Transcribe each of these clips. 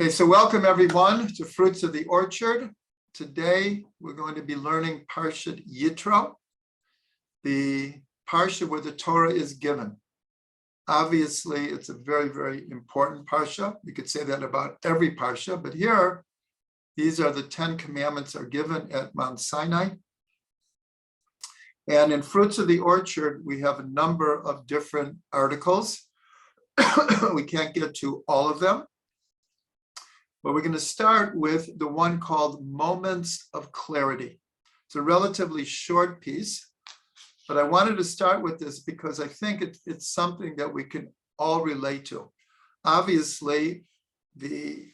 Okay, so welcome everyone to Fruits of the Orchard. Today we're going to be learning Parshat Yitro, the Parsha where the Torah is given. Obviously, it's a very, very important Parsha. You could say that about every Parsha, but here, these are the 10 commandments are given at Mount Sinai. And in Fruits of the Orchard, we have a number of different articles. We can't get to all of them. But we're going to start with the one called Moments of Clarity. It's a relatively short piece, but I wanted to start with this because I think it's something that we can all relate to. Obviously, the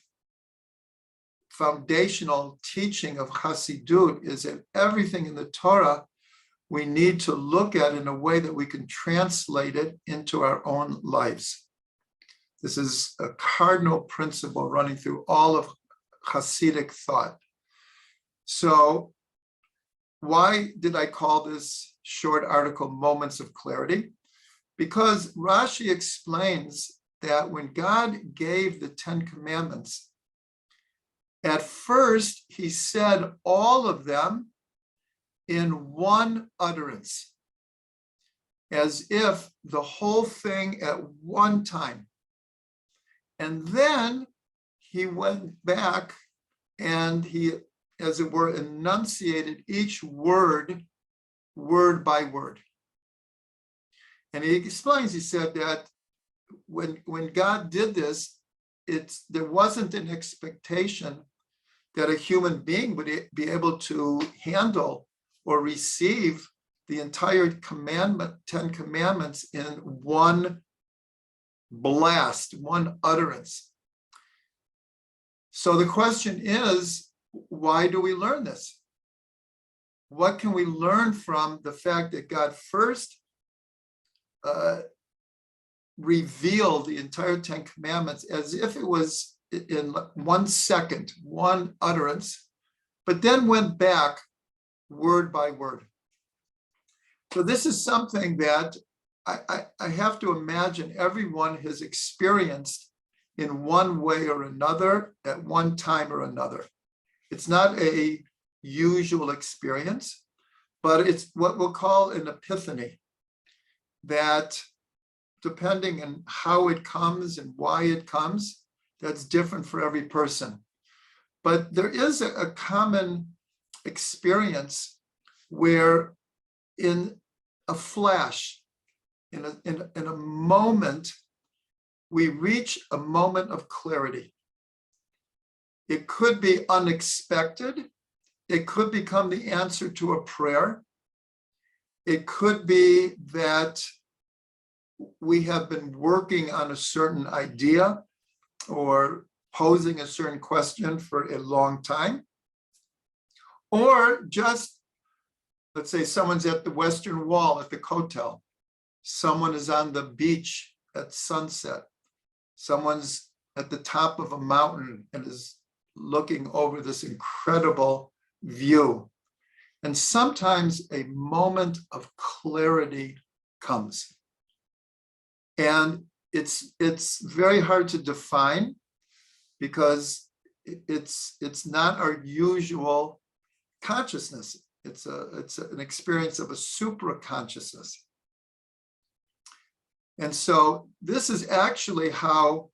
foundational teaching of Chassidut is that everything in the Torah we need to look at in a way that we can translate it into our own lives. This is a cardinal principle running through all of Hasidic thought. So why did I call this short article Moments of Clarity? Because Rashi explains that when God gave the 10 commandments, at first he said all of them in one utterance, as if the whole thing at one time. And then he went back and he, as it were, enunciated each word, word by word. And he explains, he said that when God did this, there wasn't an expectation that a human being would be able to handle or receive the entire 10 commandments in one blast, one utterance. So the question is, why do we learn this? What can we learn from the fact that God first revealed the entire 10 commandments as if it was in 1 second, one utterance, but then went back word by word? So this is something that I have to imagine everyone has experienced in one way or another at one time or another. It's not a usual experience, but it's what we'll call an epiphany, that depending on how it comes and why it comes, that's different for every person. But there is a common experience where in a flash, in a moment, we reach a moment of clarity. It could be unexpected. It could become the answer to a prayer. It could be that we have been working on a certain idea or posing a certain question for a long time. Or just, let's say someone's at the Western Wall at the Kotel. Someone is on the beach at sunset. Someone's at the top of a mountain and is looking over this incredible view. And sometimes a moment of clarity comes. And it's very hard to define because it's not our usual consciousness. It's an experience of a supra consciousness. And so this is actually how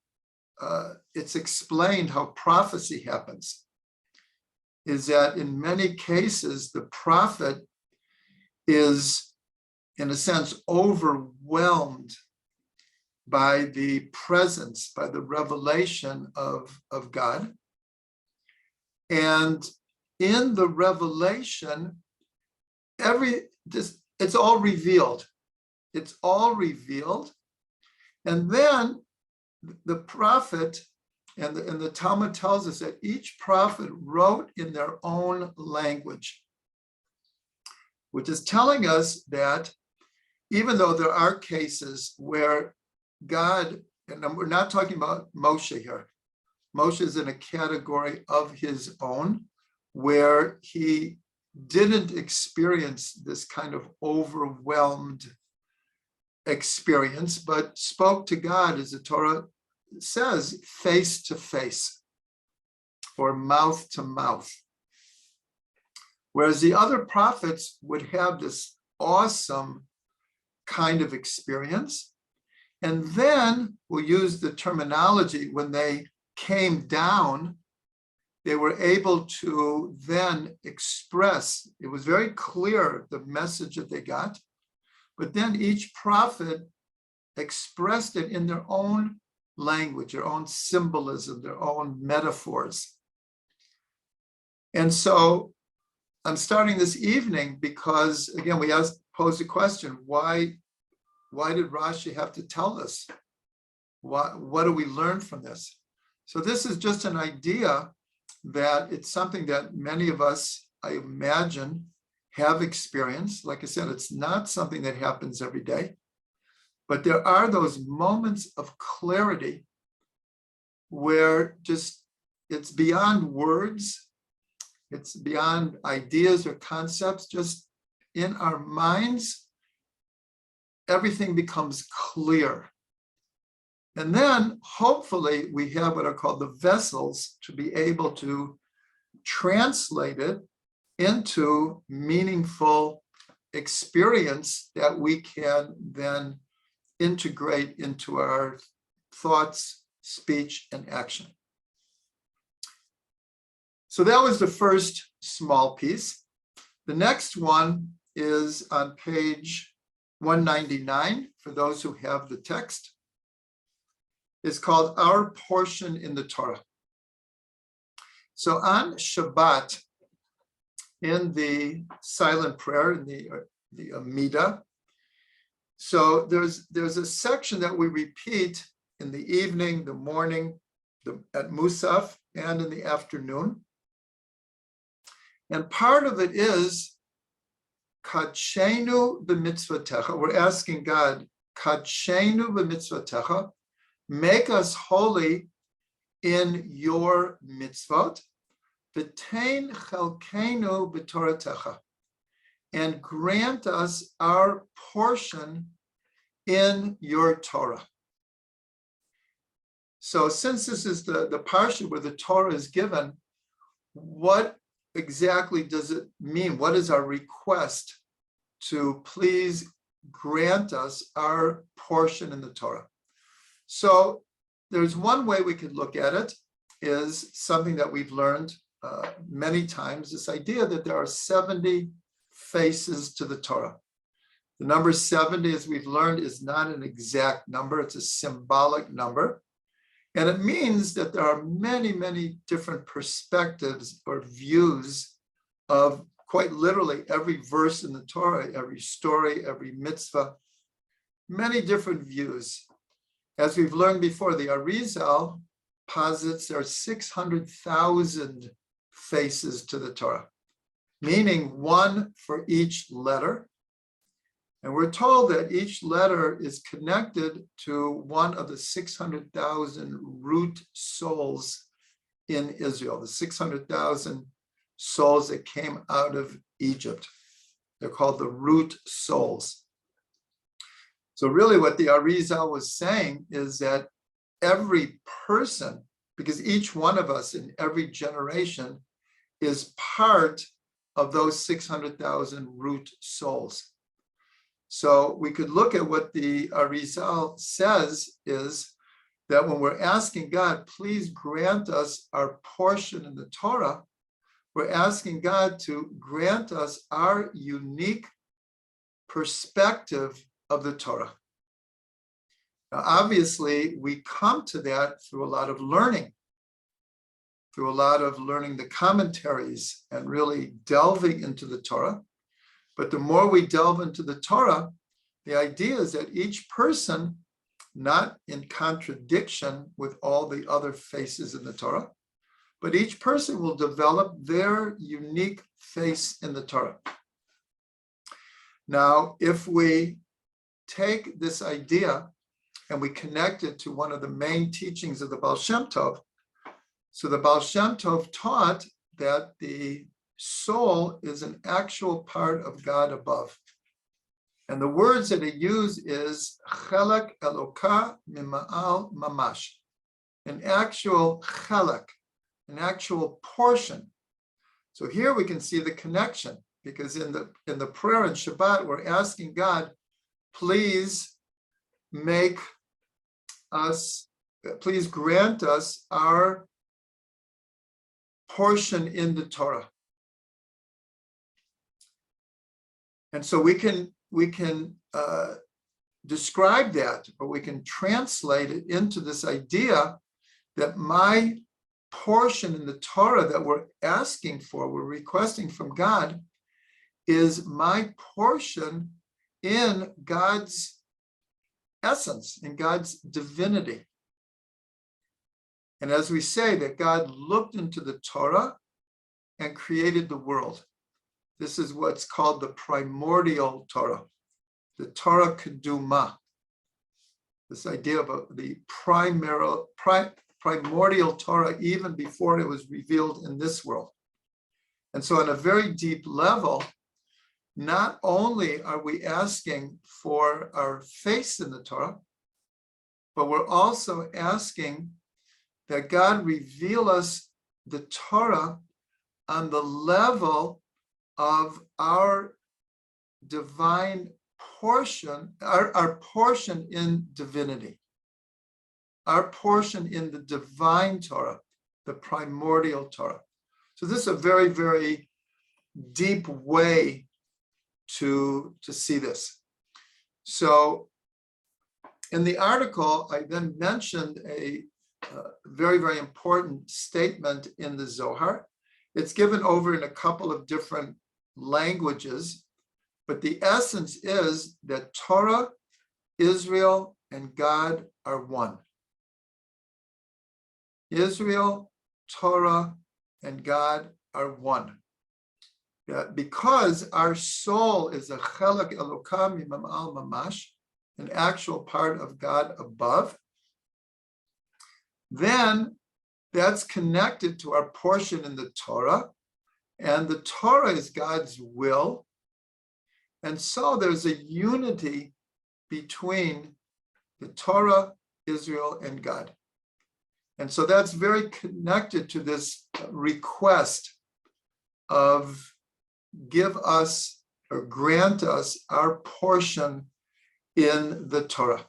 it's explained how prophecy happens, is that in many cases, the prophet is, in a sense, overwhelmed by the presence, by the revelation of God. And in the revelation, it's all revealed. It's all revealed. And then the prophet, and the Talmud tells us that each prophet wrote in their own language, which is telling us that even though there are cases where God, and we're not talking about Moshe here, Moshe is in a category of his own where he didn't experience this kind of overwhelmed experience, but spoke to God, as the Torah says, face to face. or mouth to mouth. Whereas the other prophets would have this awesome kind of experience. And then we'll use the terminology, when they came down, they were able to then express, it was very clear the message that they got, but then each prophet expressed it in their own language, their own symbolism, their own metaphors. And so I'm starting this evening because, again, we posed the question, why did Rashi have to tell us? What do we learn from this? So this is just an idea that it's something that many of us, I imagine, have experienced. Like I said, it's not something that happens every day, but there are those moments of clarity where just it's beyond words, it's beyond ideas or concepts, just in our minds, everything becomes clear. And then hopefully we have what are called the vessels to be able to translate it into meaningful experience that we can then integrate into our thoughts, speech, and action. So that was the first small piece. The next one is on page 199, for those who have the text. It's called Our Portion in the Torah. So on Shabbat, in the silent prayer, in the Amidah, so there's a section that we repeat in the evening, the morning, at Musaf, and in the afternoon. And part of it is Kadshenu b'mitzvotecha. We're asking God, Kadshenu b'mitzvotecha, make us holy in your mitzvot, v'tein chelkenu b'toratecha, and grant us our portion in your Torah. So since this is the parsha where the Torah is given, what exactly does it mean? What is our request to please grant us our portion in the Torah? So there's one way we could look at it, is something that we've learned many times, this idea that there are 70 faces to the Torah. The number 70, as we've learned, is not an exact number, it's a symbolic number. And it means that there are many, many different perspectives or views of quite literally every verse in the Torah, every story, every mitzvah, many different views. As we've learned before, the Arizal posits there are 600,000 faces to the Torah, meaning one for each letter. And we're told that each letter is connected to one of the 600,000 root souls in Israel, the 600,000 souls that came out of Egypt. They're called the root souls. So really what the Arizal was saying is that every person, because each one of us in every generation is part of those 600,000 root souls. So we could look at what the Arizal says is that when we're asking God, please grant us our portion in the Torah, we're asking God to grant us our unique perspective of the Torah. Now, obviously, we come to that through a lot of learning, the commentaries and really delving into the Torah. But the more we delve into the Torah, the idea is that each person, not in contradiction with all the other faces in the Torah, but each person will develop their unique face in the Torah. Now, if we take this idea and we connect it to one of the main teachings of the Baal Shem Tov, so the Baal Shem Tov taught that the soul is an actual part of God above. And the words that he used is chelek eloka mima'al mamash, an actual chelek, an actual portion. So here we can see the connection, because in the prayer in Shabbat, we're asking God, please please grant us our portion in the Torah. And so we can describe that, or we can translate it into this idea that my portion in the Torah that we're asking for, we're requesting from God, is my portion in God's essence, in God's divinity. And as we say, that God looked into the Torah and created the world. This is what's called the primordial Torah, the Torah Keduma. This idea of the primordial Torah, even before it was revealed in this world. And so on a very deep level, not only are we asking for our face in the Torah, but we're also asking that God reveal us the Torah on the level of our divine portion, our portion in divinity, our portion in the divine Torah, the primordial Torah. So this is a very, very deep way to see this. So in the article, I then mentioned a very, very important statement in the Zohar. It's given over in a couple of different languages, but the essence is that Torah, Israel, and God are one. Israel, Torah, and God are one. Because our soul is a chelak elokam mimam al mamash, an actual part of God above, then that's connected to our portion in the Torah, and the Torah is God's will. And so there's a unity between the Torah, Israel, and God. And so that's very connected to this request of give us or grant us our portion in the Torah.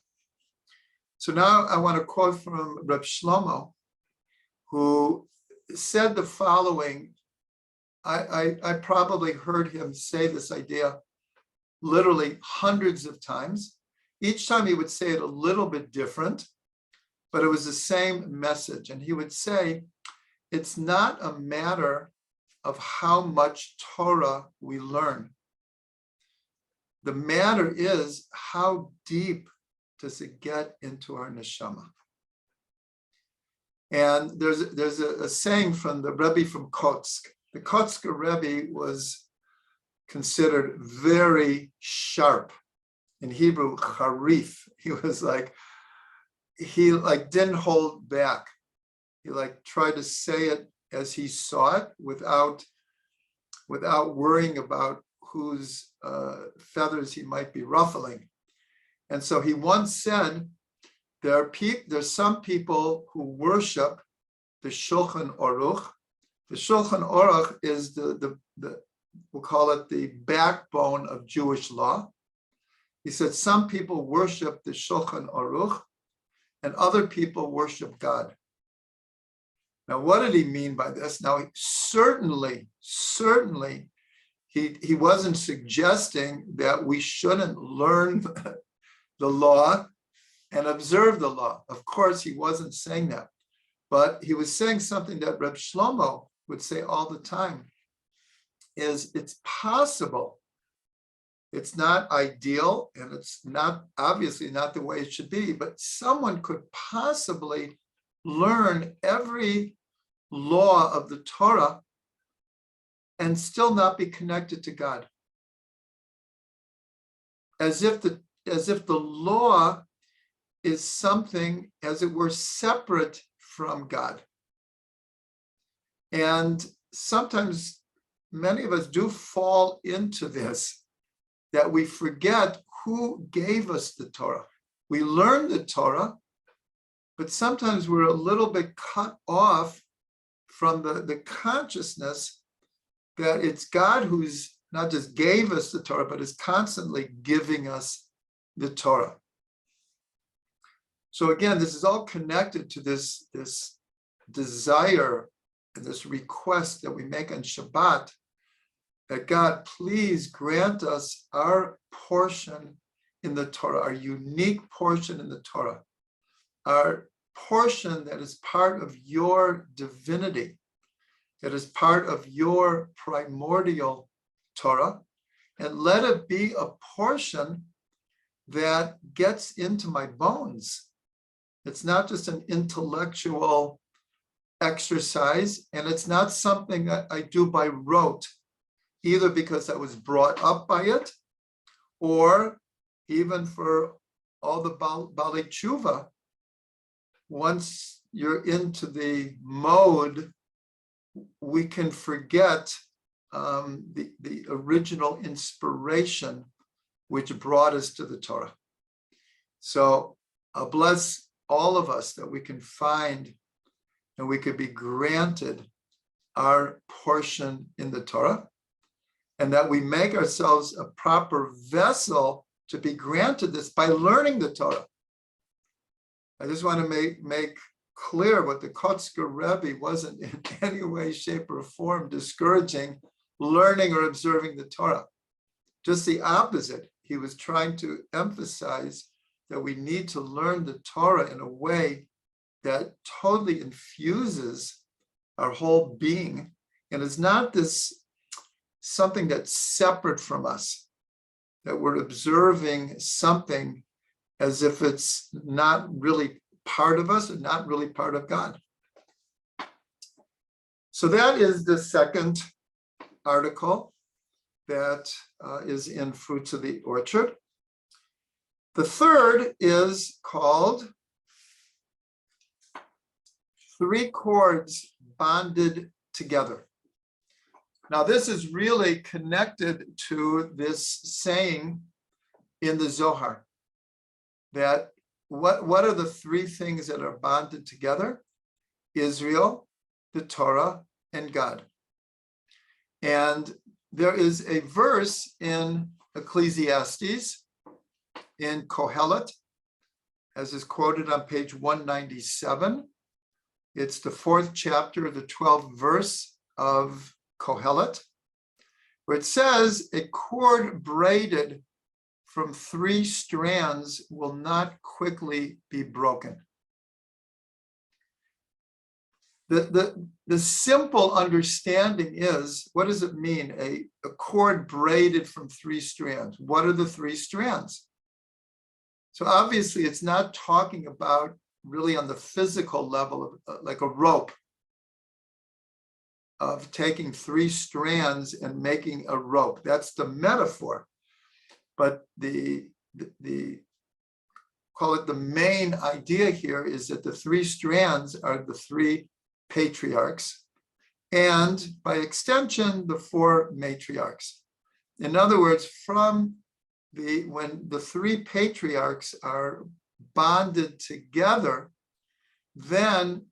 So now I want to quote from Reb Shlomo, who said the following. I probably heard him say this idea literally hundreds of times. Each time he would say it a little bit different, but it was the same message. And he would say, it's not a matter of how much Torah we learn. The matter is, how deep does it get into our neshama? And there's a saying from the Rebbe from Kotsk. The Kotsk Rebbe was considered very sharp. In Hebrew, charif. He didn't hold back. He tried to say it as he saw it without worrying about whose feathers he might be ruffling. And so he once said, there's some people who worship the Shulchan Aruch. The Shulchan Aruch is we'll call it the backbone of Jewish law. He said some people worship the Shulchan Aruch and other people worship God. Now, what did he mean by this? Now, certainly, he wasn't suggesting that we shouldn't learn the law and observe the law. Of course, he wasn't saying that. But he was saying something that Reb Shlomo would say all the time, is it's possible. It's not ideal, and it's not obviously not the way it should be, but someone could possibly learn every law of the Torah and still not be connected to God. As if the law is something, as it were, separate from God. And sometimes many of us do fall into this, that we forget who gave us the Torah. We learn the Torah, but sometimes we're a little bit cut off from the consciousness that it's God who's not just gave us the Torah, but is constantly giving us the Torah. So again, this is all connected to this desire and this request that we make on Shabbat, that God, please grant us our portion in the Torah, our unique portion in the Torah, our portion that is part of your divinity, that is part of your primordial Torah, and let it be a portion that gets into my bones. It's not just an intellectual exercise, and it's not something that I do by rote, either because I was brought up by it, or even for all the Baalei Tshuva. Once you're into the mode, we can forget the original inspiration which brought us to the Torah. So bless all of us that we can find and we could be granted our portion in the Torah, and that we make ourselves a proper vessel to be granted this by learning the Torah. I just want to make clear what the Kotzker Rebbe wasn't in any way, shape, or form discouraging learning or observing the Torah. Just the opposite. He was trying to emphasize that we need to learn the Torah in a way that totally infuses our whole being, and is not this something that's separate from us, that we're observing something as if it's not really part of us and not really part of God. So that is the second article that is in Fruits of the Orchard. The third is called Three Chords Bonded Together. Now, this is really connected to this saying in the Zohar, that what are the three things that are bonded together? Israel, the Torah, and God. And there is a verse in Ecclesiastes, in Kohelet, as is quoted on page 197. It's the 4th chapter of the 12th verse of Kohelet, where it says, a cord braided from 3 strands will not quickly be broken. The simple understanding is, what does it mean? A cord braided from 3 strands. What are the 3 strands? So obviously it's not talking about really on the physical level of like a rope, of taking 3 strands and making a rope. That's the metaphor. But the call it the main idea here is that the 3 strands are the 3 patriarchs, and by extension, the 4 matriarchs. In other words, when the 3 patriarchs are bonded together, then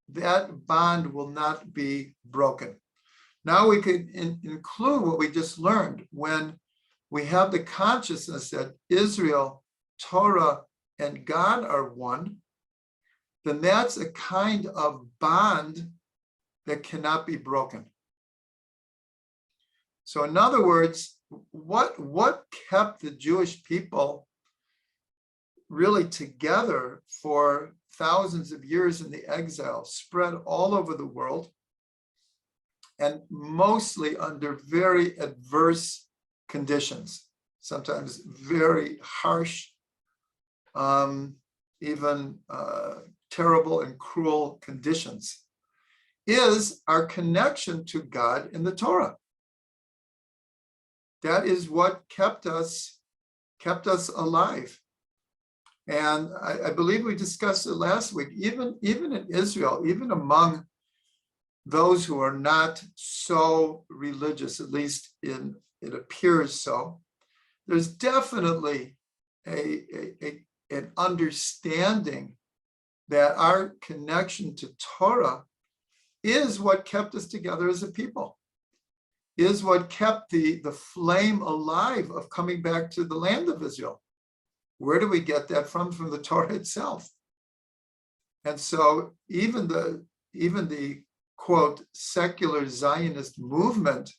that bond will not be broken. Now we could include what we just learned. When we have the consciousness that Israel, Torah, and God are one, then that's a kind of bond that cannot be broken. So in other words, what kept the Jewish people really together for thousands of years in the exile, spread all over the world, and mostly under very adverse conditions, sometimes very harsh, even terrible and cruel conditions, is our connection to God in the Torah. That is what kept us alive. And I believe we discussed it last week, even in Israel, even among those who are not so religious, at least it appears so, there's definitely an understanding that our connection to Torah is what kept us together as a people, is what kept the flame alive of coming back to the land of Israel. Where do we get that from? From the Torah itself. And so even the quote secular Zionist movement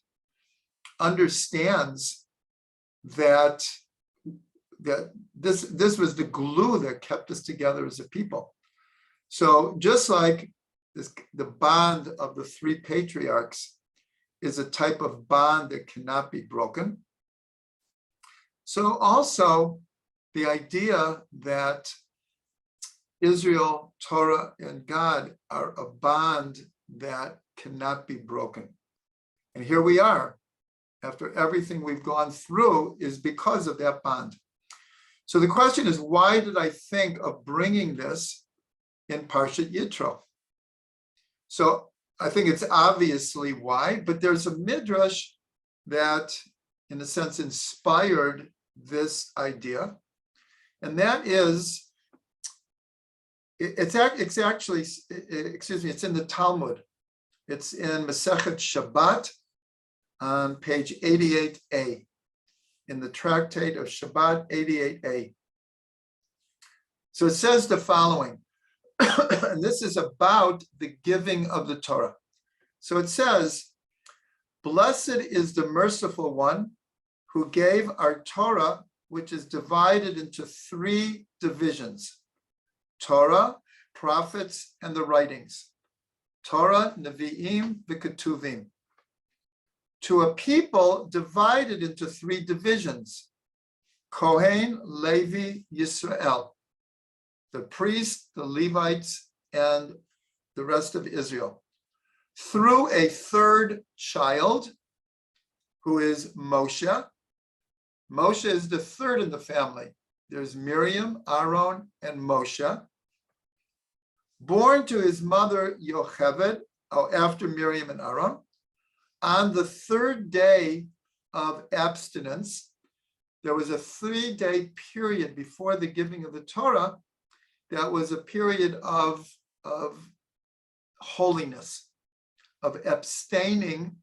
understands that this was the glue that kept us together as a people. So just like the bond of the three patriarchs is a type of bond that cannot be broken, so also the idea that Israel, Torah, and God are a bond that cannot be broken. And here we are, after everything we've gone through, is because of that bond. So the question is, why did I think of bringing this in Parshat Yitro? So I think it's obviously why, but there's a midrash that, in a sense, inspired this idea. And that is, it's in the Talmud. It's in Masechet Shabbat on page 88a, in the tractate of Shabbat 88a. So it says the following, and this is about the giving of the Torah. So it says, "Blessed is the merciful one who gave our Torah, which is divided into three divisions: Torah, prophets, and the writings. Torah, Nevi'im, V'Ketuvim. To a people divided into three divisions: Kohen, Levi, Yisrael. The priests, the Levites, and the rest of Israel. Through a third child, who is Moshe. Moshe is the third in the family. There's Miriam, Aaron, and Moshe. Born to his mother Yocheved, after Miriam and Aaron, on the third day of abstinence. There was a 3-day period before the giving of the Torah that was a period of holiness, of abstaining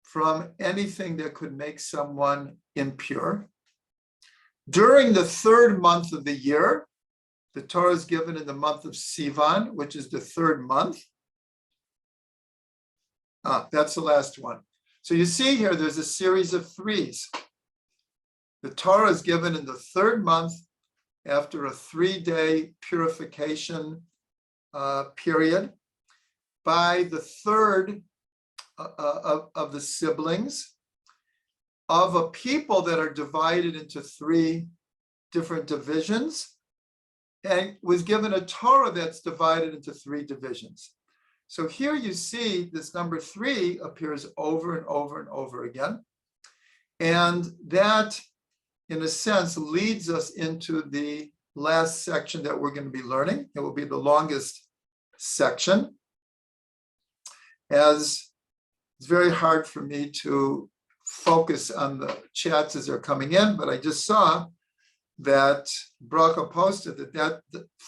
from anything that could make someone impure. During the third month of the year, the Torah is given in the month of Sivan, which is the third month. That's the last one. So you see here, there's a series of threes. The Torah is given in the third month after a 3-day purification period by the third of the siblings of a people that are divided into three different divisions, and was given a Torah that's divided into three divisions. So here you see this number 3 appears over and over and over again. And that, in a sense, leads us into the last section that we're going to be learning. It will be the longest section, as it's very hard for me to focus on the chats as they're coming in, but I just saw that Bracha posted that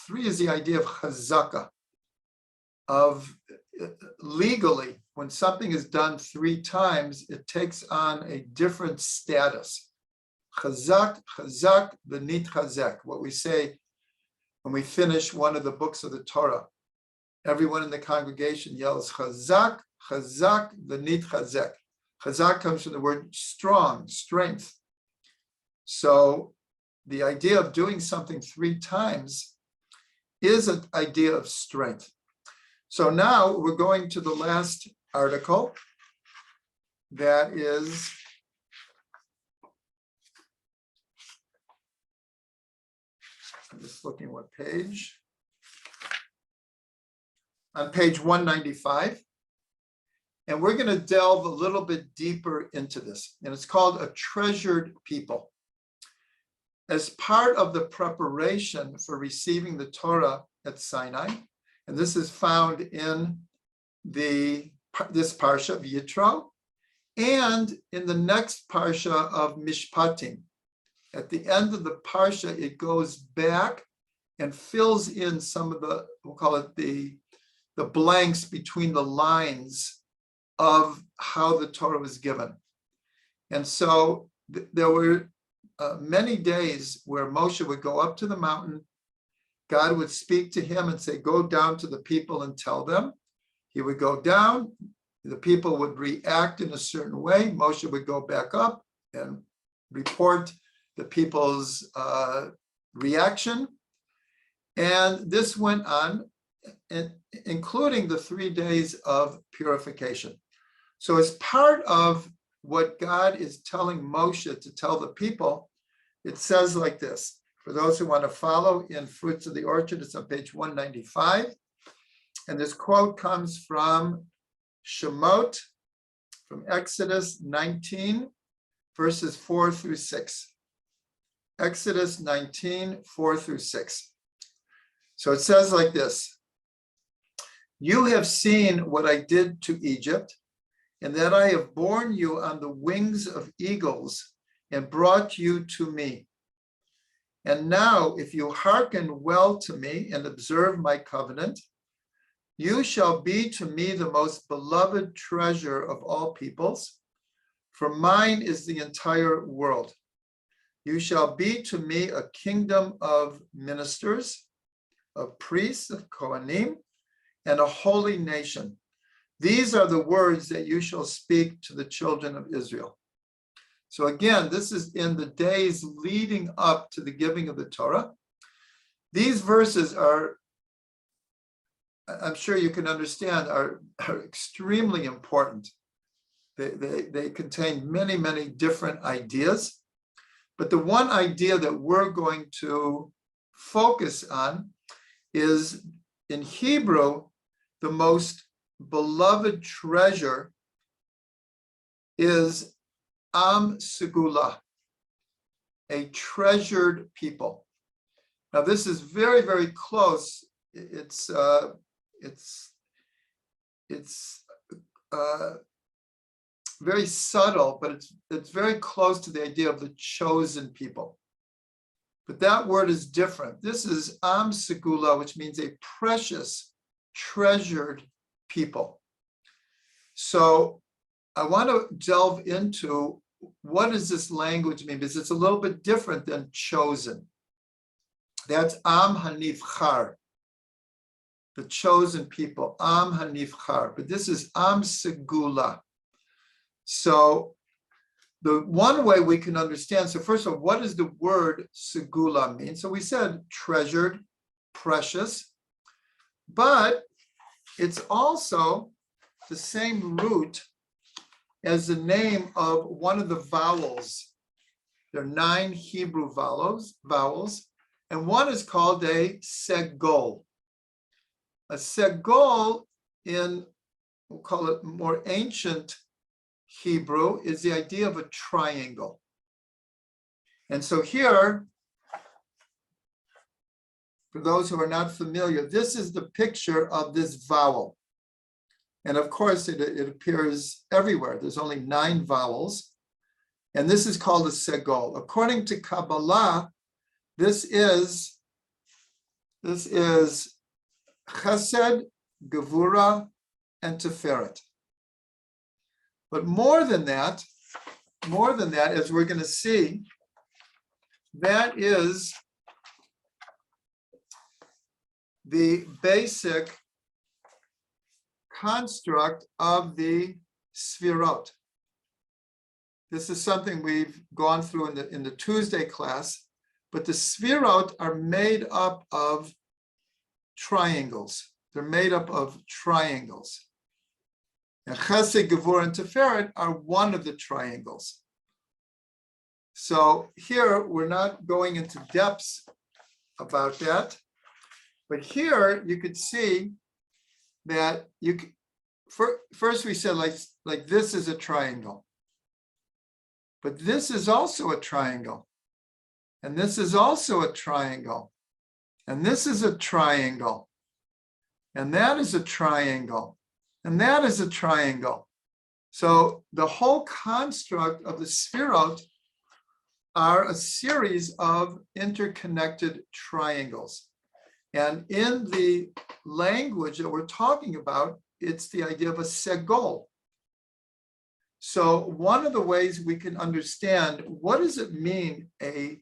3 is the idea of chazaka, of legally, when something is done 3 times, it takes on a different status. Chazak, chazak, v'nit chazek, what we say when we finish one of the books of the Torah. Everyone in the congregation yells chazak, chazak, v'nit chazek. Chazak comes from the word strong, strength. So the idea of doing something 3 times is an idea of strength. So now we're going to the last article. That is I'm just looking what page. On page 195. And we're going to delve a little bit deeper into this. And it's called A Treasured People. As part of the preparation for receiving the Torah at Sinai, and this is found in this parsha of Yitro, and in the next parsha of Mishpatim. At the end of the parsha, it goes back and fills in some of the, we'll call it the the blanks between the lines of how the Torah was given. And so there were many days where Moshe would go up to the mountain. God would speak to him and say, go down to the people and tell them. He would go down. The people would react in a certain way. Moshe would go back up and report the people's reaction. And this went on, including the 3 days of purification. So as part of what God is telling Moshe to tell the people, it says like this. For those who want to follow in Fruits of the Orchard, it's on page 195. And this quote comes from Shemot, from Exodus 19, verses 4 through 6. Exodus 19, 4 through 6. So it says like this. You have seen what I did to Egypt, and that I have borne you on the wings of eagles and brought you to me. And now, if you hearken well to me and observe my covenant, you shall be to me the most beloved treasure of all peoples, for mine is the entire world. You shall be to me a kingdom of ministers, of priests, of Kohanim, and a holy nation. These are the words that you shall speak to the children of Israel. So again, this is in the days leading up to the giving of the Torah. These verses are, I'm sure you can understand, are extremely important. They contain many, many different ideas. But the one idea that we're going to focus on is, in Hebrew, the most beloved treasure is Am Segula, a treasured people. Now, this is very, very close. It's very subtle, but it's very close to the idea of the chosen people. But that word is different. This is Am Segula, which means a precious, treasured people. So I want to delve into what does this language mean, because it's a little bit different than chosen. That's Am Hanivchar, the chosen people, Am Hanivchar. But this is Am Segula. So the one way we can understand, so first of all, what does the word Segula mean? So we said treasured, precious, but it's also the same root as the name of one of the vowels. There are 9 Hebrew vowels, and one is called a segol. A segol in, we'll call it more ancient Hebrew, is the idea of a triangle. And so here, for those who are not familiar, this is the picture of this vowel. And of course, it appears everywhere. There's only 9 vowels. And this is called a segol. According to Kabbalah, this is Chesed, Gevura, and Tiferet. But more than that, as we're going to see, that is the basic construct of the Sfirot. This is something we've gone through in the Tuesday class, but the Sfirot are made up of triangles. They're made up of triangles. And Chesed, Gevurah, and Tiferet are one of the triangles. So here, we're not going into depths about that, but here you could see that first we said like this is a triangle, but this is also a triangle, and this is also a triangle, and this is a triangle, and that is a triangle, and that is a triangle. So the whole construct of the Sfirot are a series of interconnected triangles. And in the language that we're talking about, it's the idea of a segol. So one of the ways we can understand what does it mean, a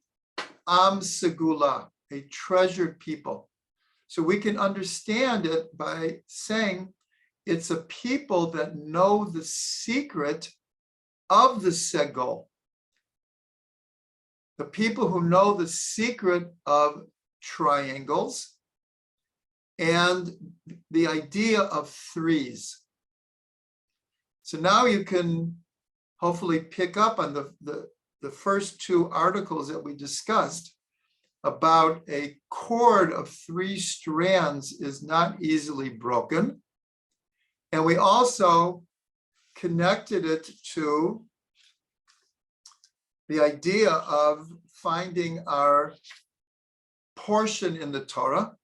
am segula, a treasured people. So we can understand it by saying it's a people that know the secret of the segol. The people who know the secret of triangles and the idea of threes. So now you can hopefully pick up on the first two articles that we discussed about a cord of 3 strands is not easily broken. And we also connected it to the idea of finding our portion in the Torah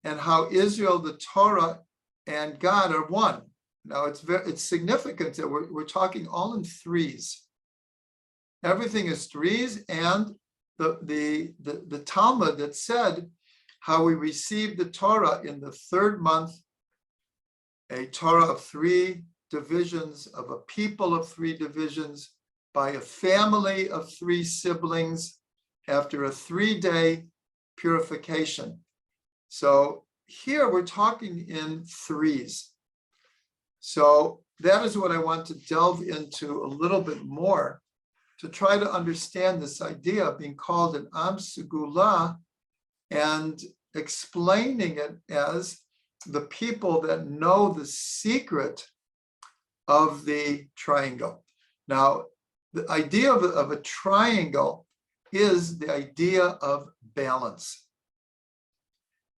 and how Israel, the Torah, and God are one. Now it's significant that we're talking all in threes. Everything is threes, and the Talmud that said how we received the Torah in the 3rd month, a Torah of 3 divisions, of a people of 3 divisions, by a family of 3 siblings, after a 3-day purification. So here we're talking in threes. So that is what I want to delve into a little bit more, to try to understand this idea of being called an Am Segula and explaining it as the people that know the secret of the triangle. Now, the idea of a triangle is the idea of balance.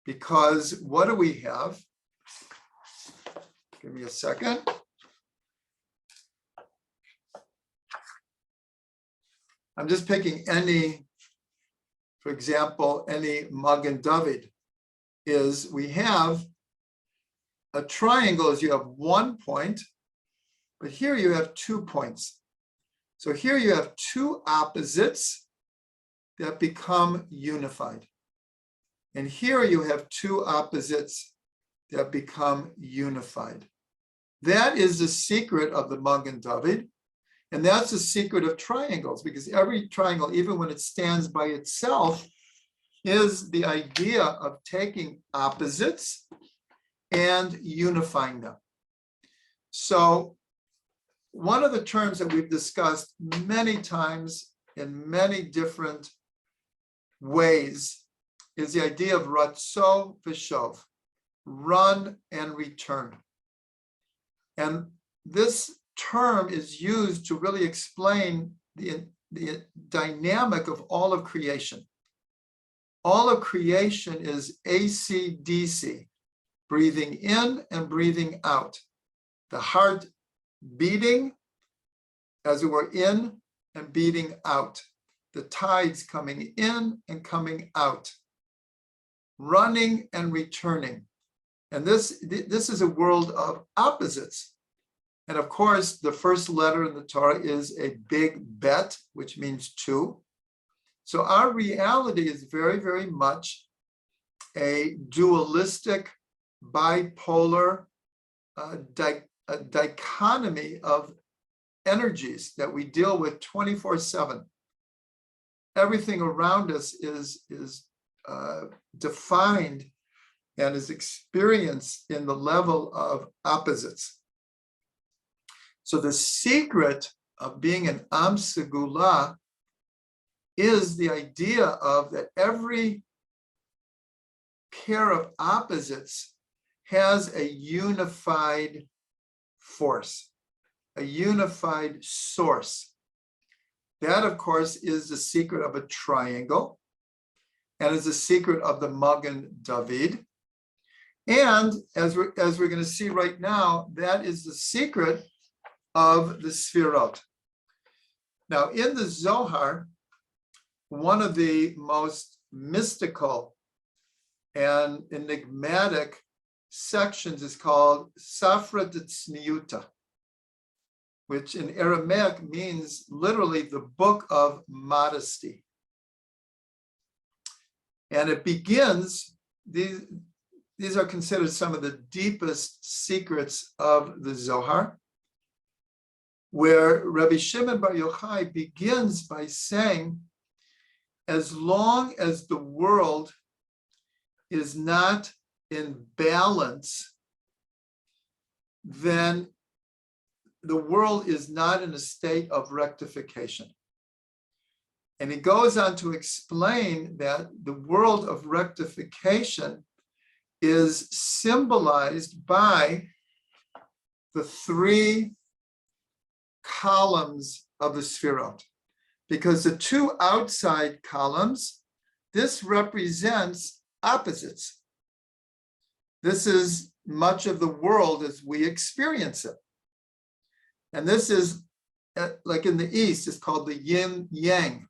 Because what do we have? Give me a second. I'm just picking any, for example, any Magen David is we have a triangle is you have 1 point, but here you have 2 points. So here you have 2 opposites that become unified. And here you have 2 opposites that become unified. That is the secret of the Magen David. And that's the secret of triangles, because every triangle, even when it stands by itself, is the idea of taking opposites and unifying them. So one of the terms that we've discussed many times in many different ways is the idea of ratzo v'shov, run and return. And this term is used to really explain the dynamic of all of creation. All of creation is AC/DC, breathing in and breathing out. The heart beating, as it were, in and beating out. The tides coming in and coming out. Running and returning. And this is a world of opposites. And of course, the first letter in the Torah is a big bet, which means 2. So our reality is very, very much a dualistic, bipolar dichotomy of energies that we deal with 24/7. Everything around us is defined and is experienced in the level of opposites. So the secret of being an Am Segula is the idea of that every pair of opposites has a unified force, a unified source. That, of course, is the secret of a triangle and is the secret of the Magen David. And as we're going to see right now, that is the secret of the Sfirot. Now, in the Zohar, one of the most mystical and enigmatic sections is called Safra Tzniuta, which in Aramaic means literally the book of modesty. And it begins these are considered some of the deepest secrets of the Zohar, where Rabbi Shimon Bar Yochai begins by saying, as long as the world is not in balance, then the world is not in a state of rectification. And he goes on to explain that the world of rectification is symbolized by the three columns of the Sfirot. Because the two outside columns, this represents opposites. This is much of the world as we experience it. And this is, like in the East, it's called the yin yang.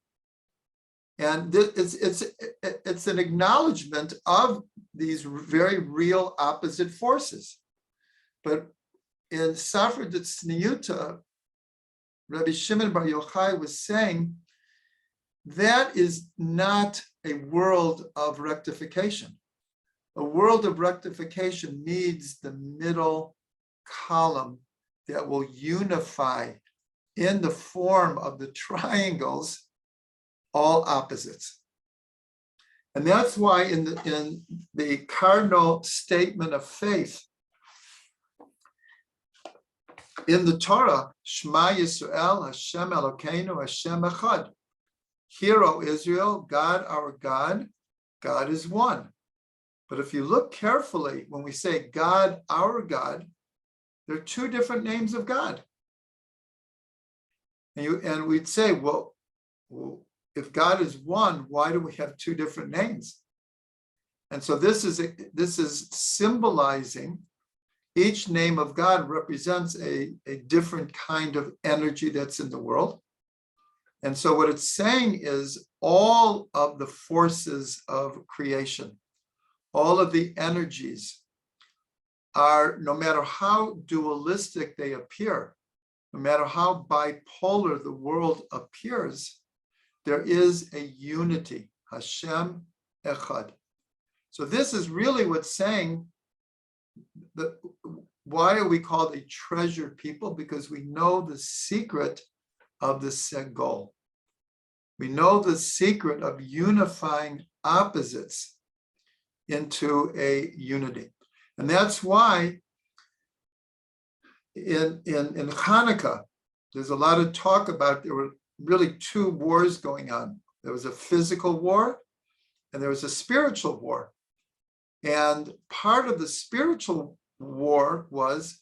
And it's an acknowledgement of these very real opposite forces. But in Safra Tzniuta, Rabbi Shimon Bar Yochai was saying that is not a world of rectification. A world of rectification needs the middle column that will unify in the form of the triangles all opposites. And that's why in the cardinal statement of faith in the Torah, Shema Yisrael, Hashem Elokeinu, Hashem Echad. Hear, O Israel, God our God, God is one. But if you look carefully, when we say God our God, there are two different names of God. And we'd say, well, if God is one, why do we have two different names? And so this is symbolizing each name of God represents a different kind of energy that's in the world. And so what it's saying is all of the forces of creation, all of the energies are, no matter how dualistic they appear, no matter how bipolar the world appears, there is a unity, Hashem Echad. So this is really what's saying, why are we called a treasured people? Because we know the secret of the Segol. We know the secret of unifying opposites into a unity. And that's why in Hanukkah, there's a lot of talk about, there were really two wars going on. There was a physical war and there was a spiritual war. And part of the spiritual war was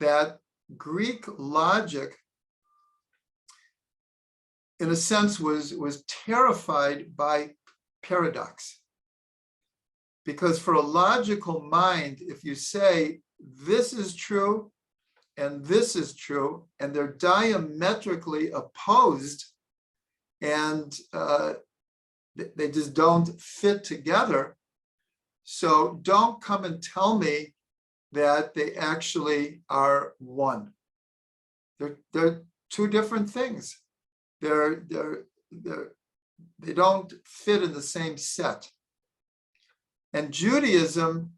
that Greek logic, in a sense, was terrified by paradox. Because for a logical mind, if you say this is true and this is true, and they're diametrically opposed, and they just don't fit together, so don't come and tell me that they actually are one. They're two different things. They don't fit in the same set. And Judaism,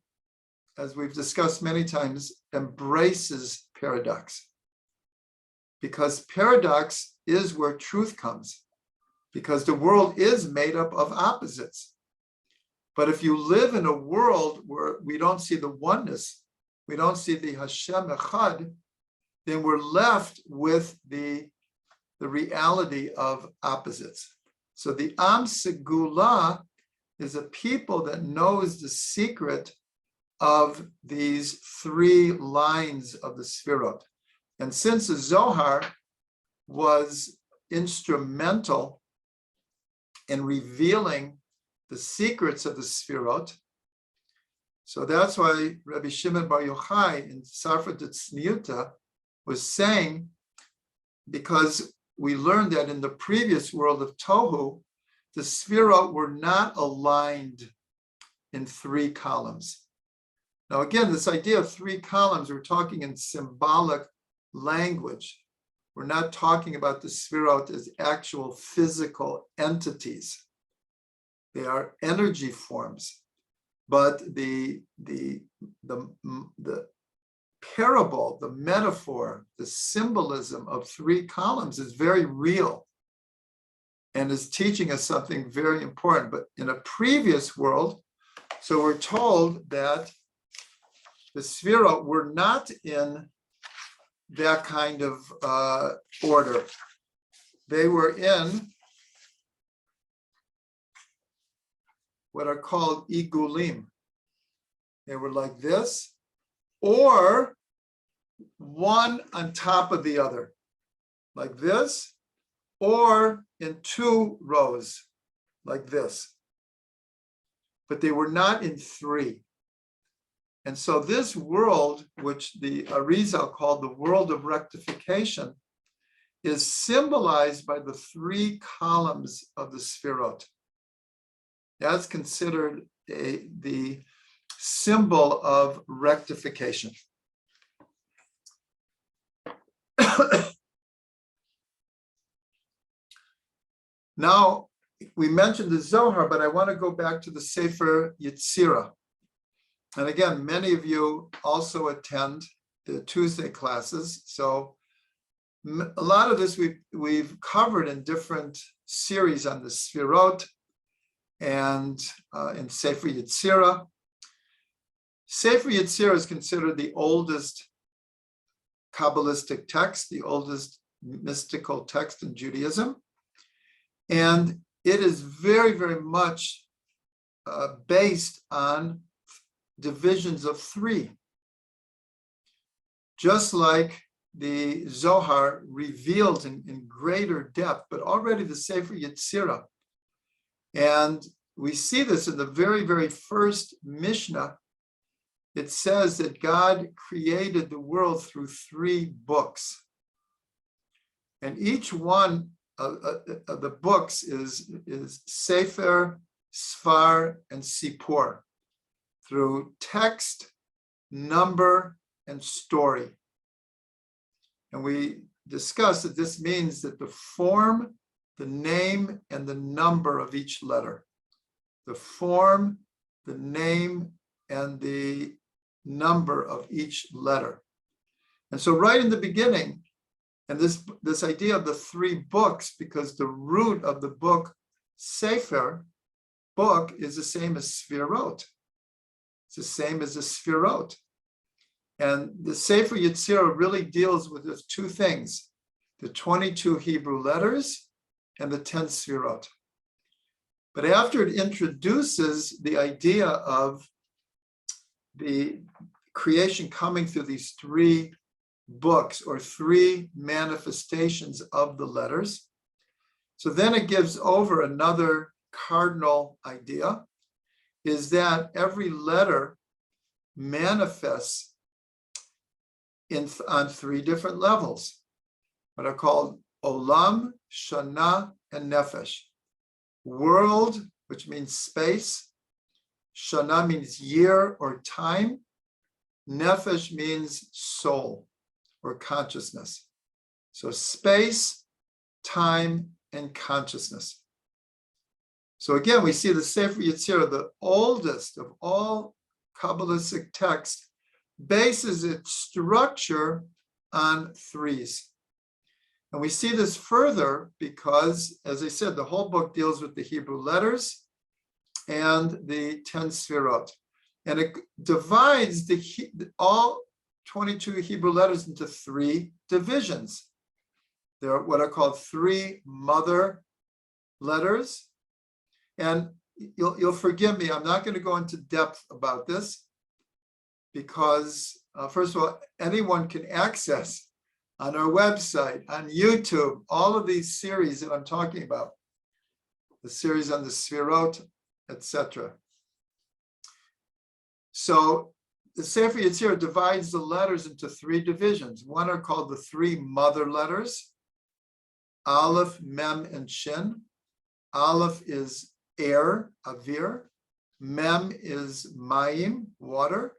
as we've discussed many times, embraces paradox. Because paradox is where truth comes. Because the world is made up of opposites. But if you live in a world where we don't see the oneness, we don't see the Hashem Echad, then we're left with the reality of opposites. So the Am Segula is a people that knows the secret of these three lines of the Sfirot. And since the Zohar was instrumental in revealing the secrets of the Sfirot, so that's why Rabbi Shimon Bar Yochai in Safra Tzniuta was saying, because we learned that in the previous world of Tohu, the Sfirot were not aligned in three columns. Now, again, this idea of three columns, we're talking in symbolic language. We're not talking about the Sfirot as actual physical entities. They are energy forms. But the parable, the metaphor, the symbolism of three columns is very real and is teaching us something very important. But in a previous world, so we're told that the Sphira were not in that kind of order. They were in what are called igulim. They were like this, or one on top of the other, like this, or in two rows, like this. But they were not in three. And so this world, which the Arizal called the world of rectification, is symbolized by the three columns of the Sphirot. That's considered the symbol of rectification. Now, we mentioned the Zohar, but I want to go back to the Sefer Yetzirah. And again, many of you also attend the Tuesday classes. So a lot of this we've covered in different series on the Sphirot and in Sefer Yetzirah. Sefer Yetzirah is considered the oldest Kabbalistic text, the oldest mystical text in Judaism. And it is very, very much based on divisions of three. Just like the Zohar reveals in greater depth, but already the Sefer Yetzirah. And we see this in the very, very first Mishnah. It says that God created the world through three books. And each one of the books is Sefer, Sfar, and Sipor, through text, number, and story. And we discussed that this means that the form, the name, and the number of each letter. The form, the name, and the number of each letter. And so right in the beginning, and this idea of the three books, because the root of the book, Sefer, book, is the same as Sfirot. It's the same as the Sfirot. And the Sefer Yetzirah really deals with those two things, the 22 Hebrew letters and the 10 Sfirot. But after it introduces the idea of the creation coming through these three books or three manifestations of the letters, so then it gives over another cardinal idea, is that every letter manifests on three different levels, what are called Olam, Shana, and Nefesh. World, which means space. Shana means year or time. Nefesh means soul or consciousness. So space, time, and consciousness. So again, we see the Sefer Yetzirah, the oldest of all Kabbalistic texts, bases its structure on threes. And we see this further because, as I said, the whole book deals with the Hebrew letters and the 10 Sfirot. And it divides all 22 Hebrew letters into three divisions. There are what are called three mother letters. And you'll forgive me, I'm not going to go into depth about this because, first of all, anyone can access on our website, on YouTube, all of these series that I'm talking about, the series on the Sfirot, etc. So the Sefer Yetzirah divides the letters into three divisions. One are called the three mother letters, Aleph, Mem, and Shin. Aleph is air, avir. Mem is mayim, water.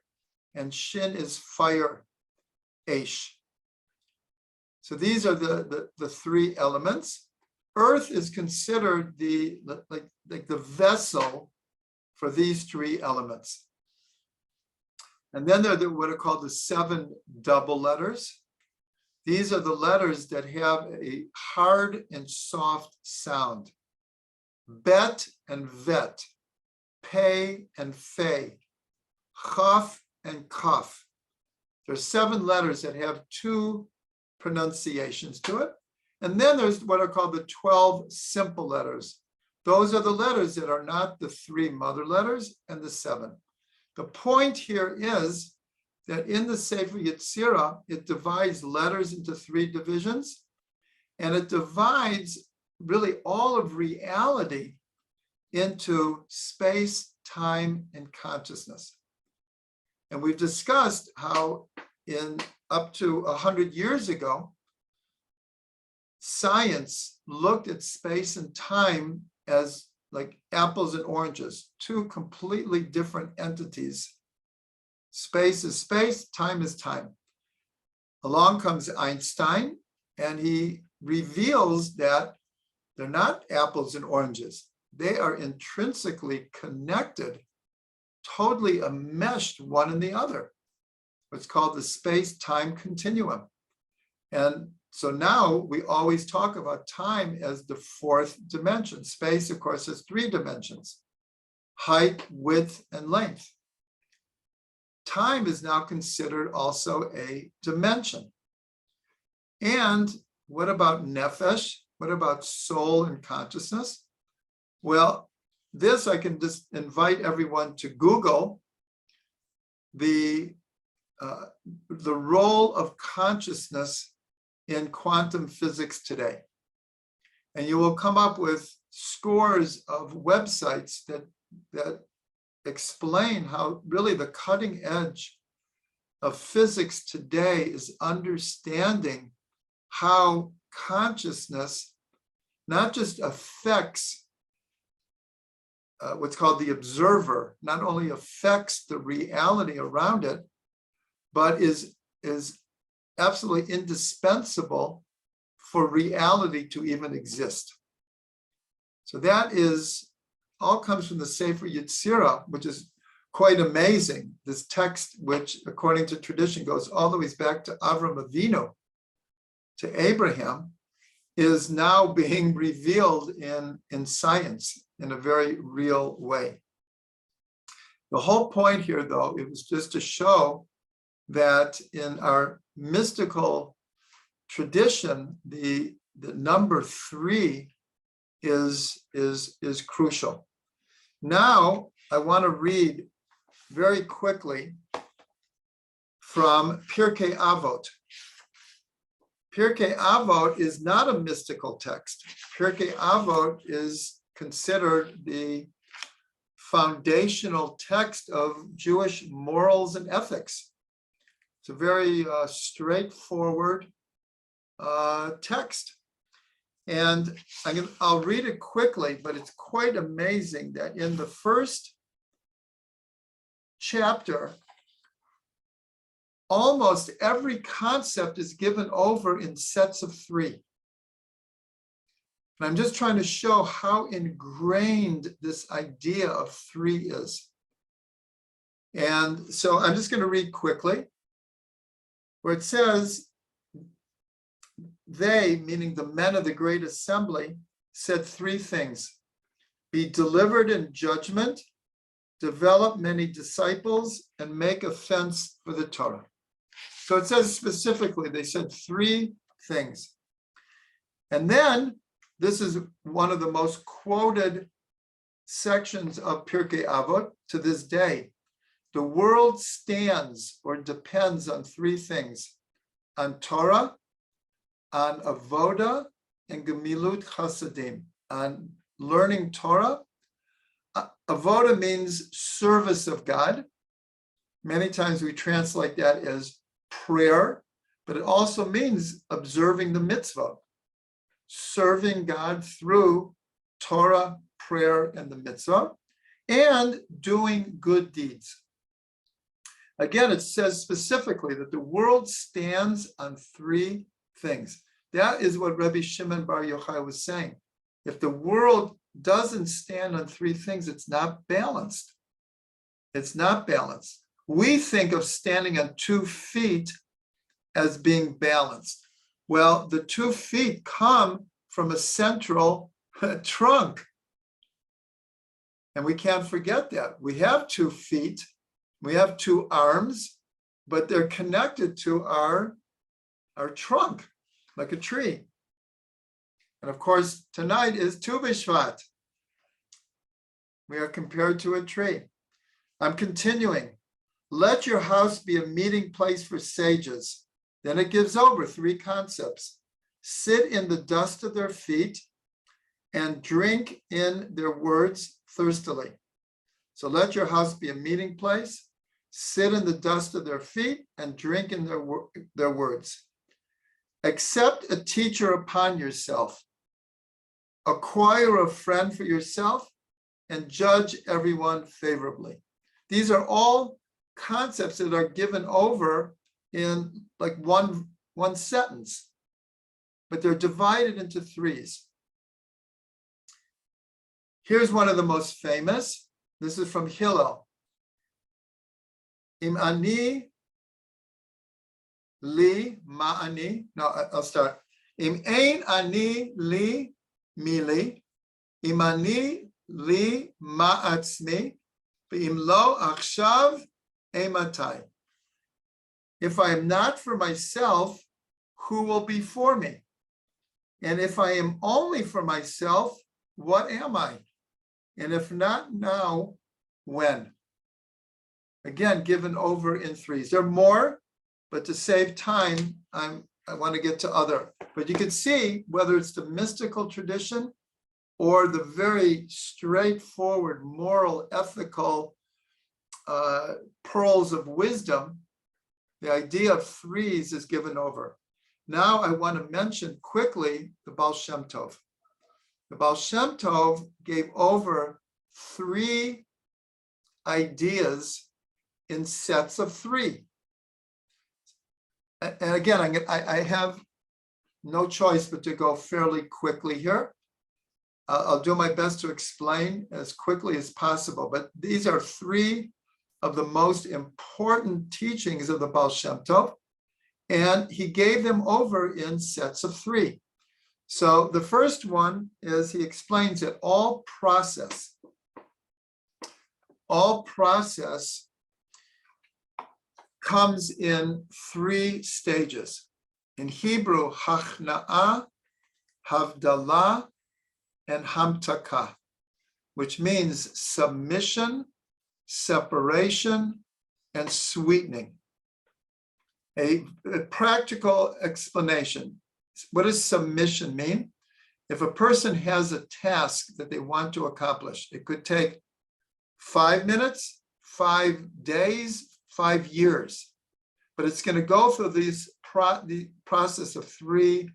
And Shin is fire, Aish. So these are the three elements. Earth is considered the vessel for these three elements. And then there are what are called the 7 double letters. These are the letters that have a hard and soft sound. Bet and vet, pay and fay, chaf and kaf. There's 7 letters that have 2 pronunciations to it. And then there's what are called the 12 simple letters. Those are the letters that are not the 3 mother letters and the 7. The point here is that in the Sefer Yetzirah, it divides letters into 3 divisions, and it divides really all of reality into space, time, and consciousness. And we've discussed how in up to 100 years ago, science looked at space and time as like apples and oranges, 2 completely different entities. Space is space, time is time. Along comes Einstein, and he reveals that they're not apples and oranges. They are intrinsically connected, totally enmeshed one in the other. What's called the space-time continuum. And so now we always talk about time as the 4th dimension. Space, of course, has 3 dimensions: height, width, and length. Time is now considered also a dimension. And what about nefesh? What about soul and consciousness? Well, this I can just invite everyone to Google the role of consciousness in quantum physics today. And you will come up with scores of websites that explain how really the cutting edge of physics today is understanding how consciousness not just affects what's called the observer, not only affects the reality around it, but is absolutely indispensable for reality to even exist. So that is all comes from the Sefer Yetzirah, which is quite amazing. This text, which according to tradition goes all the way back to Avram Avinu, to Abraham, is now being revealed in science in a very real way. The whole point here, though, it was just to show that in our mystical tradition, the number 3 is crucial. Now, I want to read very quickly from Pirkei Avot. Pirkei Avot is not a mystical text. Pirkei Avot is considered the foundational text of Jewish morals and ethics. It's a very straightforward text. And I'll read it quickly, but it's quite amazing that in the first chapter, almost every concept is given over in sets of 3. And I'm just trying to show how ingrained this idea of 3 is. And so I'm just going to read quickly, where it says, they, meaning the men of the great assembly, said 3 things: be delivered in judgment, develop many disciples, and make a fence for the Torah. So it says specifically, they said 3 things. And then, this is one of the most quoted sections of Pirkei Avot to this day. The world stands or depends on 3 things: on Torah, on avoda, and gemilut chasadim, on learning Torah. Avoda means service of God. Many times we translate that as prayer, but it also means observing the mitzvah, serving God through Torah, prayer, and the mitzvah, and doing good deeds. Again, it says specifically that the world stands on 3 things. That is what Rabbi Shimon Bar Yochai was saying. If the world doesn't stand on three things. It's not balanced. It's not balanced. We think of standing on 2 feet as being balanced. Well, the 2 feet come from a central trunk. And we can't forget that. We have 2 feet, we have 2 arms, but they're connected to our trunk, like a tree. And of course, tonight is Tu B'Shvat. We are compared to a tree. I'm continuing. Let your house be a meeting place for sages. Then it gives over 3 concepts. Sit in the dust of their feet and drink in their words thirstily. So let your house be a meeting place, sit in the dust of their feet and drink in their words. Accept a teacher upon yourself. Acquire a friend for yourself and judge everyone favorably. These are all concepts that are given over in like one sentence, but they're divided into 3s. Here's one of the most famous. This is from Hillel. Im ani li ma'ani. No, I'll start. Im ein ani li mili. Im ani li ma'atzmi. Im lo achshav ematai. If I am not for myself, who will be for me? And if I am only for myself, what am I? And if not now, when? Again, given over in 3s. There are more, but to save time, I want to get to other. But you can see whether it's the mystical tradition or the very straightforward, moral, ethical pearls of wisdom, the idea of 3s is given over. Now I want to mention quickly the Baal Shem Tov. The Baal Shem Tov gave over 3 ideas in sets of 3. And again, I have no choice but to go fairly quickly here. I'll do my best to explain as quickly as possible, but these are 3 of the most important teachings of the Baal Shem Tov, and he gave them over in sets of 3. So the first one is he explains that all process comes in 3 stages. In Hebrew, hachna'ah, havdalah, and hamtakah, which means submission, separation, and sweetening. A practical explanation. What does submission mean? If a person has a task that they want to accomplish, it could take 5 minutes, 5 days, 5 years, but it's going to go through the process of 3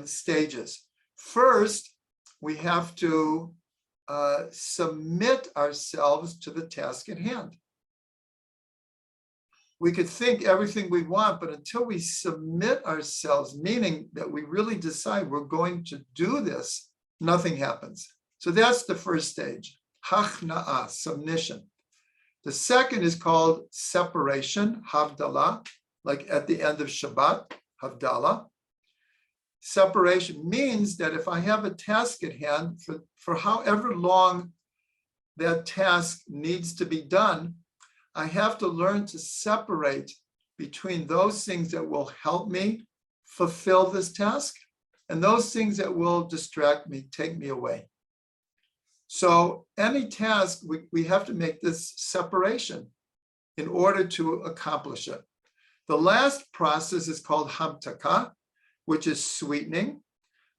stages. First, we have to submit ourselves to the task at hand. We could think everything we want, but until we submit ourselves, meaning that we really decide we're going to do this, nothing happens. So that's the first stage, hachna'ah, submission. The second is called separation, havdalah, like at the end of Shabbat, havdalah. Separation means that if I have a task at hand, for however long that task needs to be done, I have to learn to separate between those things that will help me fulfill this task and those things that will distract me, take me away. So any task, we have to make this separation in order to accomplish it. The last process is called hamtakah, which is sweetening,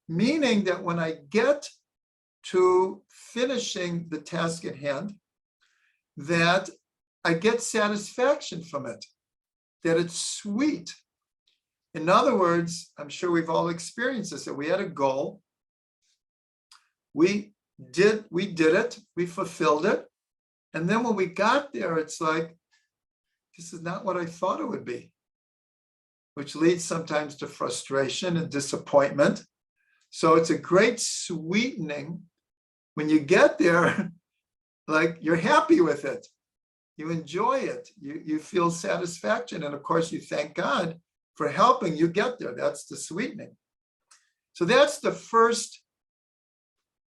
meaning that when I get to finishing the task at hand, that I get satisfaction from it, that it's sweet. In other words, I'm sure we've all experienced this, that we had a goal, we did it, we fulfilled it, and then when we got there, it's like, this is not what I thought it would be, which leads sometimes to frustration and disappointment. So it's a great sweetening when you get there, like you're happy with it. You enjoy it. You feel satisfaction. And of course, you thank God for helping you get there. That's the sweetening. So that's the first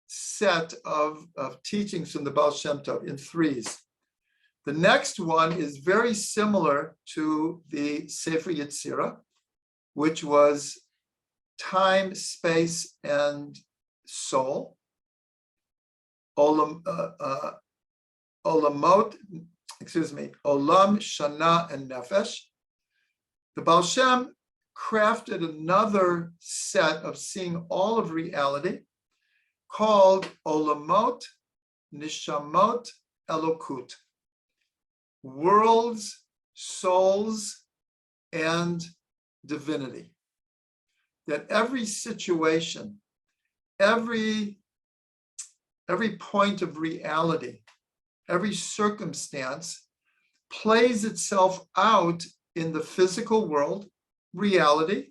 set of teachings from the Baal Shem Tov in threes. The next one is very similar to the Sefer Yetzirah, which was time, space, and soul. Olamot, Olam, Shana, and Nefesh. The Baal Shem crafted another set of seeing all of reality called Olamot, Nishamot, Elokut. Worlds, souls, and divinity. That every situation, every point of reality, every circumstance plays itself out in the physical world, reality.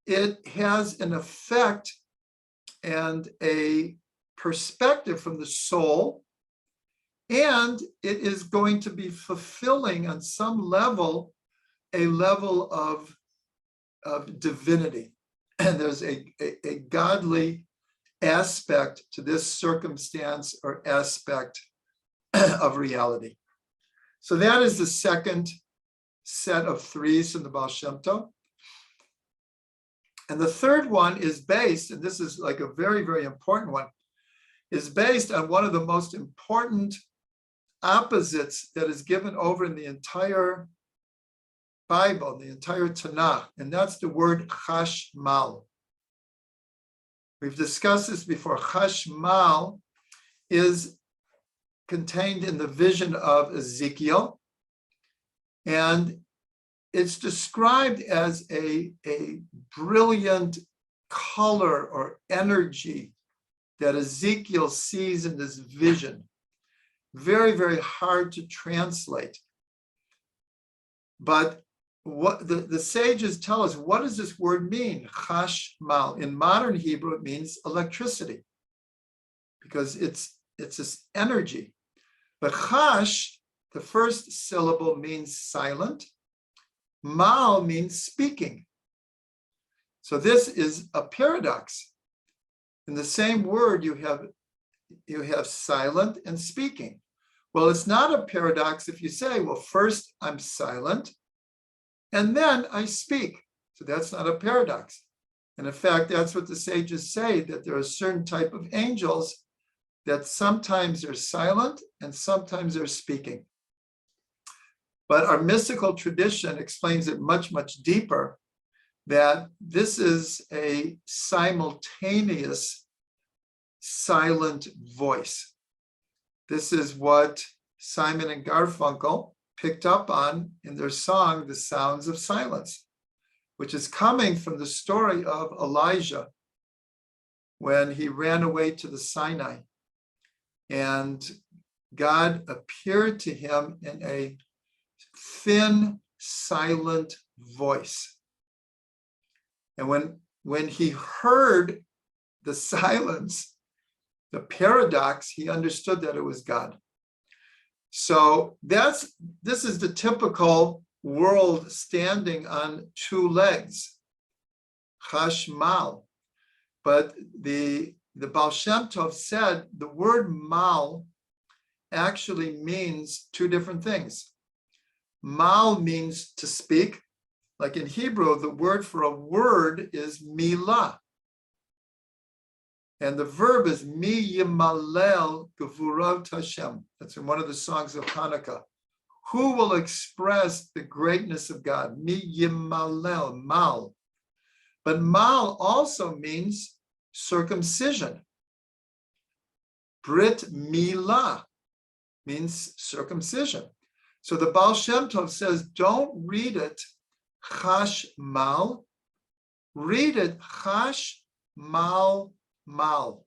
It has an effect and a perspective from the soul, and it is going to be fulfilling on some level, a level of divinity. And there's a godly aspect to this circumstance or aspect of reality. So that is the second set of threes in the Baal Shem Tov. And the third one is based, and this is like a very, very important one, is based on one of the most important opposites that is given over in the entire Bible, the entire Tanakh, and that's the word chashmal. We've discussed this before. Chashmal is contained in the vision of Ezekiel, and it's described as a brilliant color or energy that Ezekiel sees in this vision. Very, very hard to translate. But what the sages tell us, what does this word mean? Chashmal. In modern Hebrew, it means electricity, because it's this energy. But chash, the first syllable, means silent. Mal means speaking. So this is a paradox. In the same word, you have silent and speaking. Well, it's not a paradox if you say, well, first I'm silent and then I speak. So that's not a paradox. And in fact, that's what the sages say, that there are certain type of angels that sometimes they're silent and sometimes they're speaking. But our mystical tradition explains it much, much deeper, that this is a simultaneous silent voice. This is what Simon and Garfunkel picked up on in their song, The Sounds of Silence, which is coming from the story of Elijah when he ran away to the Sinai. And God appeared to him in a thin, silent voice. And when he heard the silence, the paradox, he understood that it was God. So this is the typical world standing on two legs, chashmal. But the Baal Shem Tov said the word mal actually means two different things. Mal means to speak. Like in Hebrew, the word for a word is milah. And the verb is mi yimalel gevurot Hashem. That's in one of the songs of Hanukkah. Who will express the greatness of God? Mi yimalel, mal. But mal also means circumcision. Brit milah means circumcision. So the Baal Shem Tov says, don't read it chash mal, read it chash mal mal.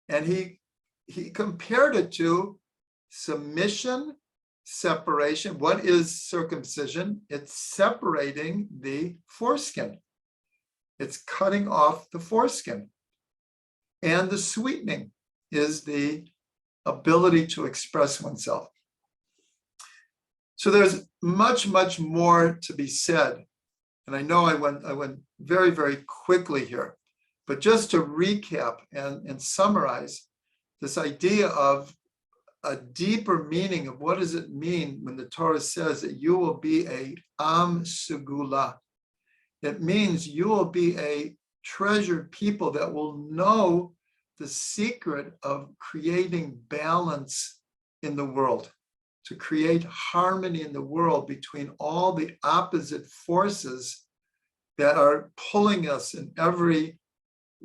And he compared it to submission, separation. What is circumcision? It's separating the foreskin. It's cutting off the foreskin. And the sweetening is the ability to express oneself. So there's much, much more to be said. And I know I went very, very quickly here, but just to recap and summarize this idea of a deeper meaning of what does it mean when the Torah says that you will be a Am Segula. It means you will be a treasured people that will know the secret of creating balance in the world, to create harmony in the world between all the opposite forces that are pulling us in every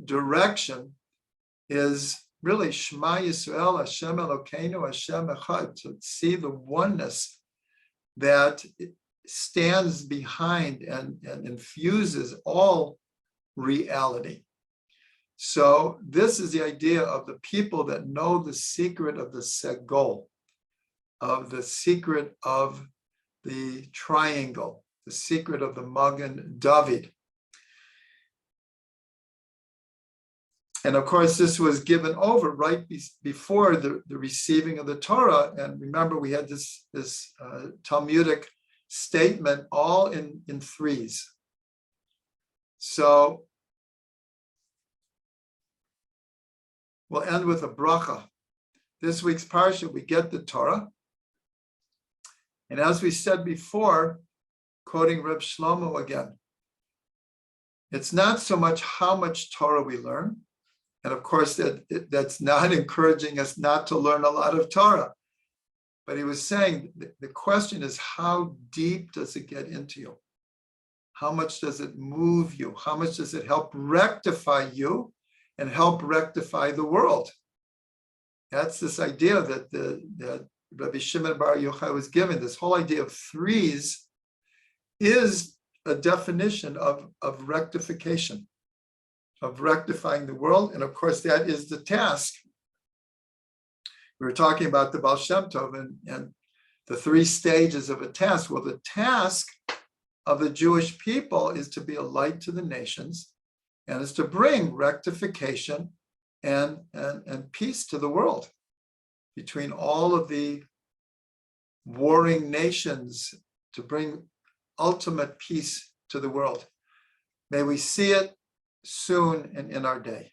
direction, is really Shema Yisrael, Hashem Elokeinu, Hashem Echad, to see the oneness that stands behind and infuses all reality. So this is the idea of the people that know the secret of the Segol, of the secret of the triangle, the secret of the Magen David. And of course, this was given over right before the receiving of the Torah. And remember, we had this Talmudic statement all in threes. So we'll end with a bracha. This week's parsha, we get the Torah. And as we said before, quoting Reb Shlomo again, it's not so much how much Torah we learn. And of course, that's not encouraging us not to learn a lot of Torah. But he was saying the question is, how deep does it get into you? How much does it move you? How much does it help rectify you and help rectify the world? That's this idea that Rabbi Shimon Bar Yochai was given. This whole idea of threes is a definition of rectification, of rectifying the world. And of course, that is the task. We were talking about the Baal Shem Tov and the three stages of a task. Well, the task of the Jewish people is to be a light to the nations, and is to bring rectification and peace to the world between all of the warring nations, to bring ultimate peace to the world. May we see it soon and in our day.